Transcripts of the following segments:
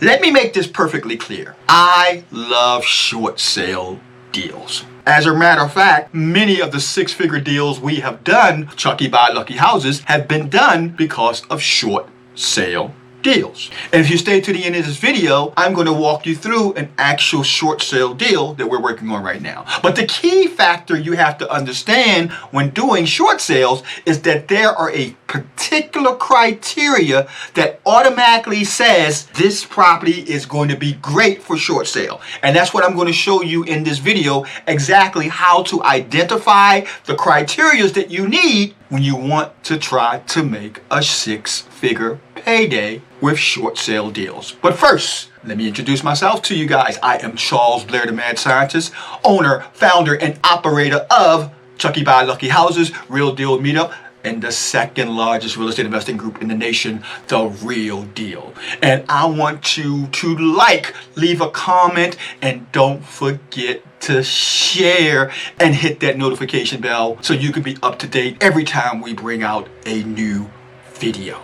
let me make this perfectly clear. I love short sale deals. As a matter of fact, many of the six-figure deals we have done, Chucky Buys Lucky Houses, have been done because of short sale deals. And if you stay to the end of this video, I'm going to walk you through an actual short sale deal that we're working on right now. But the key factor you have to understand when doing short sales is that there are a particular criteria that automatically says this property is going to be great for short sale. And that's what I'm going to show you in this video, exactly how to identify the criteria that you need when you want to try to make a six-figure payday with short sale deals. But first, let me introduce myself to you guys. I am Charles Blair, the Mad Scientist, owner, founder, and operator of Chucky Buys Lucky Houses, Real Deal Meetup, and the second largest real estate investing group in the nation, The Real Deal. And I want you to leave a comment, and don't forget to share and hit that notification bell so you can be up to date every time we bring out a new video.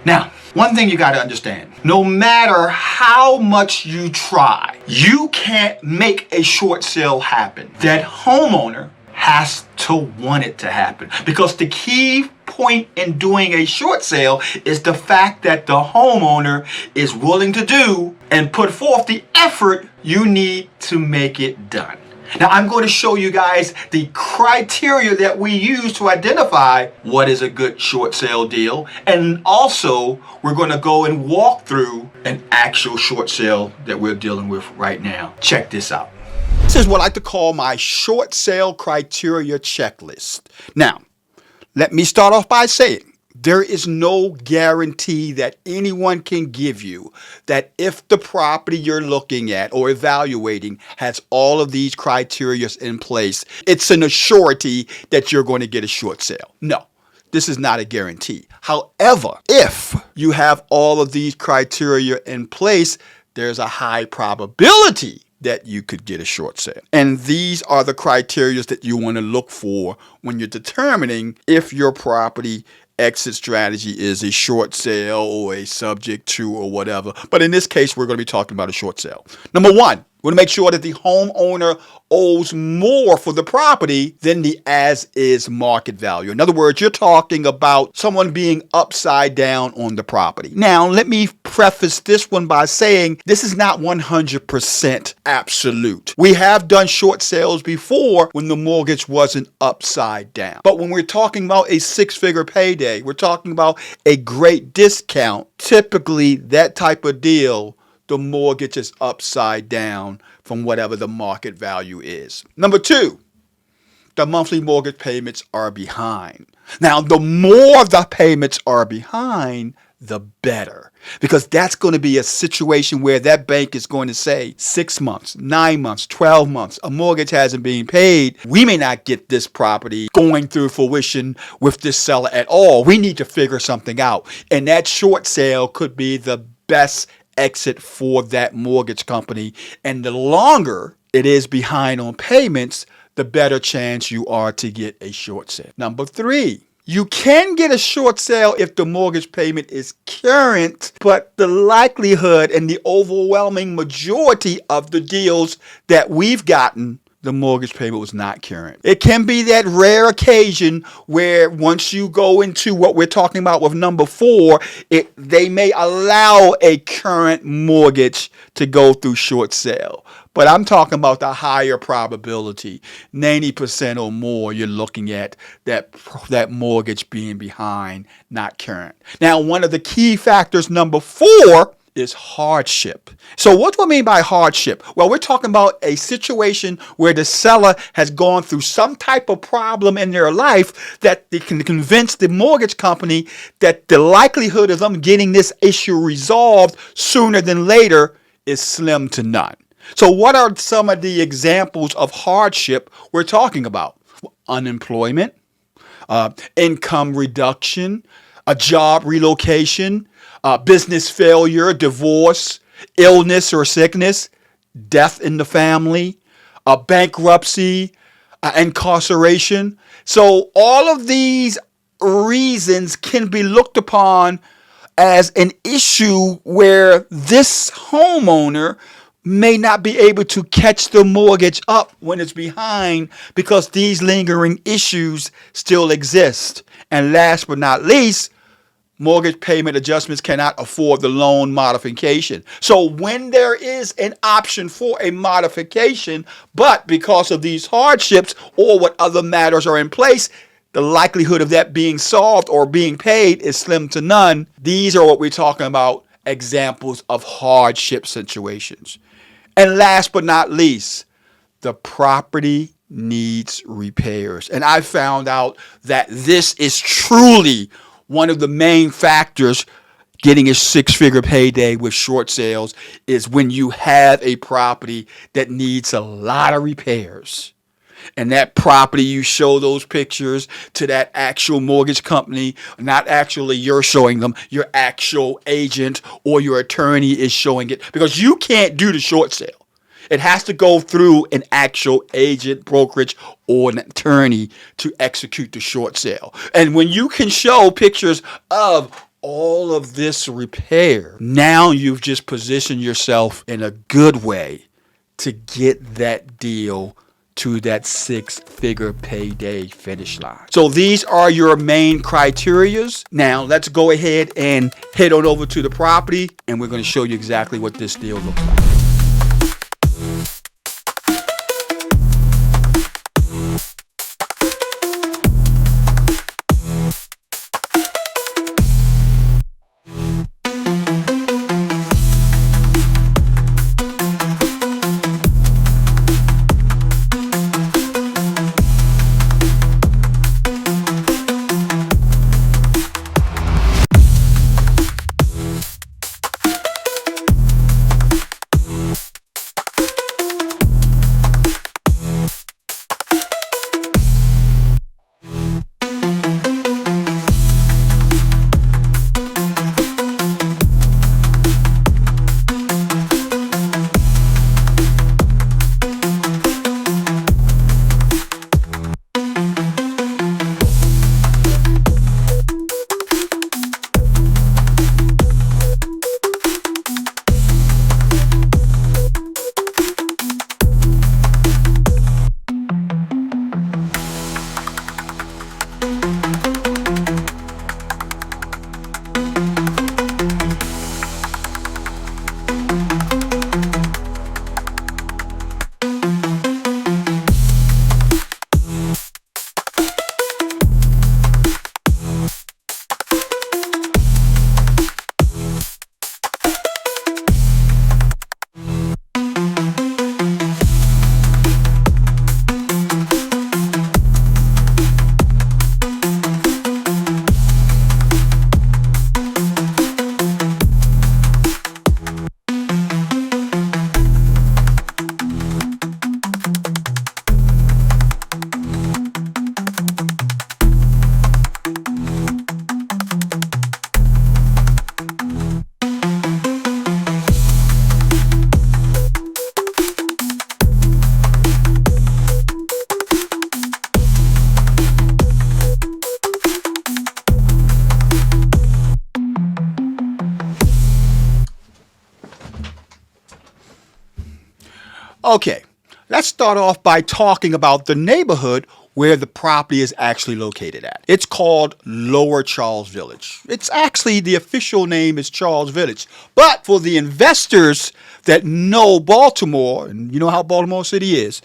Now, one thing you got to understand, no matter how much you try, you can't make a short sale happen. That homeowner has to want it to happen, because the key point in doing a short sale is the fact that the homeowner is willing to do and put forth the effort you need to make it done. Now, I'm going to show you guys the criteria that we use to identify what is a good short sale deal. And also, we're going to go and walk through an actual short sale that we're dealing with right now. Check this out. This is what I like to call my short sale criteria checklist. Now, let me start off by saying, there is no guarantee that anyone can give you that if the property you're looking at or evaluating has all of these criteria in place, it's an assurity that you're going to get a short sale. No, this is not a guarantee. However, if you have all of these criteria in place, there's a high probability that you could get a short sale. And these are the criteria that you want to look for when you're determining if your property exit strategy is a short sale or a subject to or whatever. But in this case, we're going to be talking about a short sale. Number one, we want to make sure that the homeowner owes more for the property than the as-is market value. In other words, you're talking about someone being upside down on the property. Now, let me preface this one by saying this is not 100% absolute. We have done short sales before when the mortgage wasn't upside down. But when we're talking about a six-figure payday, we're talking about a great discount. Typically, that type of deal, the mortgage is upside down from whatever the market value is. Number two, the monthly mortgage payments are behind. Now, the more the payments are behind, the better, because that's going to be a situation where that bank is going to say 6 months, 9 months, 12 months, a mortgage hasn't been paid. We may not get this property going through fruition with this seller at all. We need to figure something out. And that short sale could be the best exit for that mortgage company. And the longer it is behind on payments, the better chance you are to get a short sale. Number three, you can get a short sale if the mortgage payment is current, but the likelihood and the overwhelming majority of the deals that we've gotten, the mortgage payment was not current. It can be that rare occasion where once you go into what we're talking about with number four, they may allow a current mortgage to go through short sale. But I'm talking about the higher probability, 90% or more, you're looking at that mortgage being behind, not current. Now, one of the key factors, number four, is hardship. So what do I mean by hardship? Well, we're talking about a situation where the seller has gone through some type of problem in their life that they can convince the mortgage company that the likelihood of them getting this issue resolved sooner than later is slim to none. So what are some of the examples of hardship we're talking about? Unemployment, income reduction, a job relocation, business failure, divorce, illness or sickness, death in the family, bankruptcy, incarceration. So all of these reasons can be looked upon as an issue where this homeowner may not be able to catch the mortgage up when it's behind because these lingering issues still exist. And last but not least, mortgage payment adjustments cannot afford the loan modification. So when there is an option for a modification, but because of these hardships or what other matters are in place, the likelihood of that being solved or being paid is slim to none. These are what we're talking about, examples of hardship situations. And last but not least, the property needs repairs. And I found out that this is truly one of the main factors getting a six-figure payday with short sales is when you have a property that needs a lot of repairs. And that property, you show those pictures to that actual mortgage company, not actually you're showing them, your actual agent or your attorney is showing it, because you can't do the short sale. It has to go through an actual agent, brokerage, or an attorney to execute the short sale. And when you can show pictures of all of this repair, now you've just positioned yourself in a good way to get that deal to that six-figure payday finish line. So these are your main criterias. Now let's go ahead and head on over to the property, and we're going to show you exactly what this deal looks like. Okay, let's start off by talking about the neighborhood where the property is actually located at. It's called Lower Charles Village. It's actually, the official name is Charles Village. But for the investors that know Baltimore, and you know how Baltimore City is,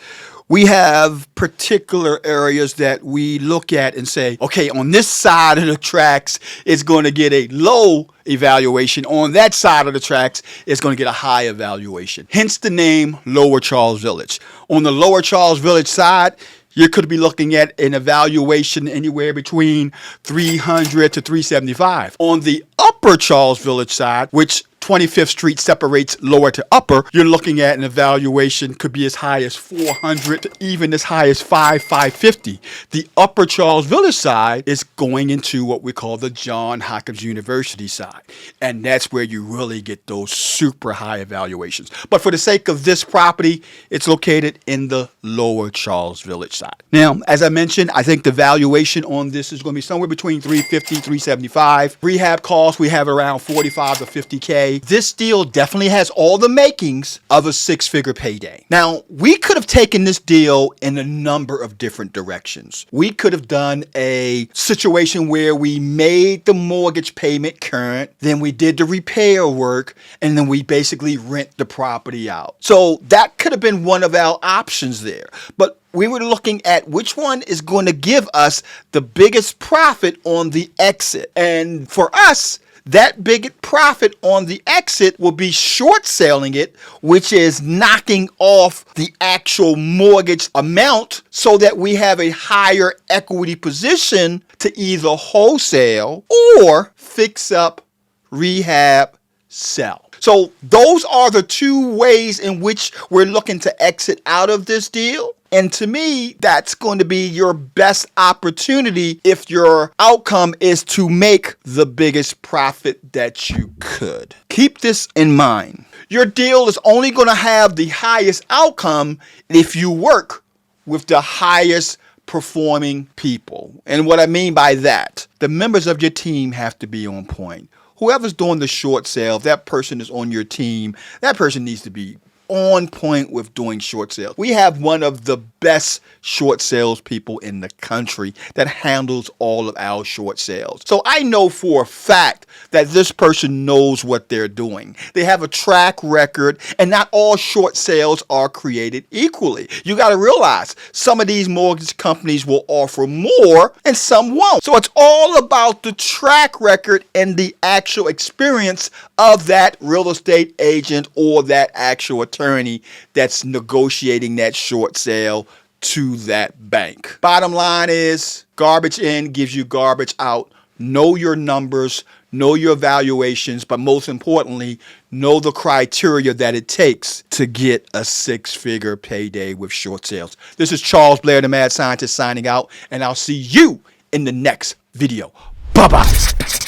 we have particular areas that we look at and say, okay, on this side of the tracks, it's going to get a low evaluation. On that side of the tracks, it's going to get a high evaluation. Hence the name Lower Charles Village. On the Lower Charles Village side, you could be looking at an evaluation anywhere between $300 to $375. On the Upper Charles Village side, which 25th Street separates lower to upper, you're looking at an evaluation could be as high as 400 to even as high as 550. The upper Charles Village side is going into what we call the John Hopkins University side. And that's where you really get those super high evaluations. But for the sake of this property, it's located in the lower Charles Village side. Now, as I mentioned, I think the valuation on this is going to be somewhere between 350, 375. Rehab costs, we have around 45 to 50K. This deal definitely has all the makings of a six-figure payday. Now, we could have taken this deal in a number of different directions. We could have done a situation where we made the mortgage payment current, then we did the repair work, and then we basically rent the property out. So that could have been one of our options there. But we were looking at which one is going to give us the biggest profit on the exit. And for us, that big profit on the exit will be short selling it, which is knocking off the actual mortgage amount so that we have a higher equity position to either wholesale or fix up, rehab, sell. So those are the two ways in which we're looking to exit out of this deal. And to me, that's going to be your best opportunity if your outcome is to make the biggest profit that you could. Keep this in mind. Your deal is only going to have the highest outcome if you work with the highest performing people. And what I mean by that, the members of your team have to be on point. Whoever's doing the short sale, if that person is on your team, that person needs to be on point with doing short sales. We have one of the best short sales people in the country that handles all of our short sales. So I know for a fact that this person knows what they're doing. They have a track record, and not all short sales are created equally. You got to realize some of these mortgage companies will offer more and some won't. So it's all about the track record and the actual experience of that real estate agent or that actual attorney that's negotiating that short sale to that bank. Bottom line is, garbage in gives you garbage out. Know your numbers, know your valuations, but most importantly, know the criteria that it takes to get a six-figure payday with short sales. This is Charles Blair, the Mad Scientist, signing out, and I'll see you in the next video. Bye-bye.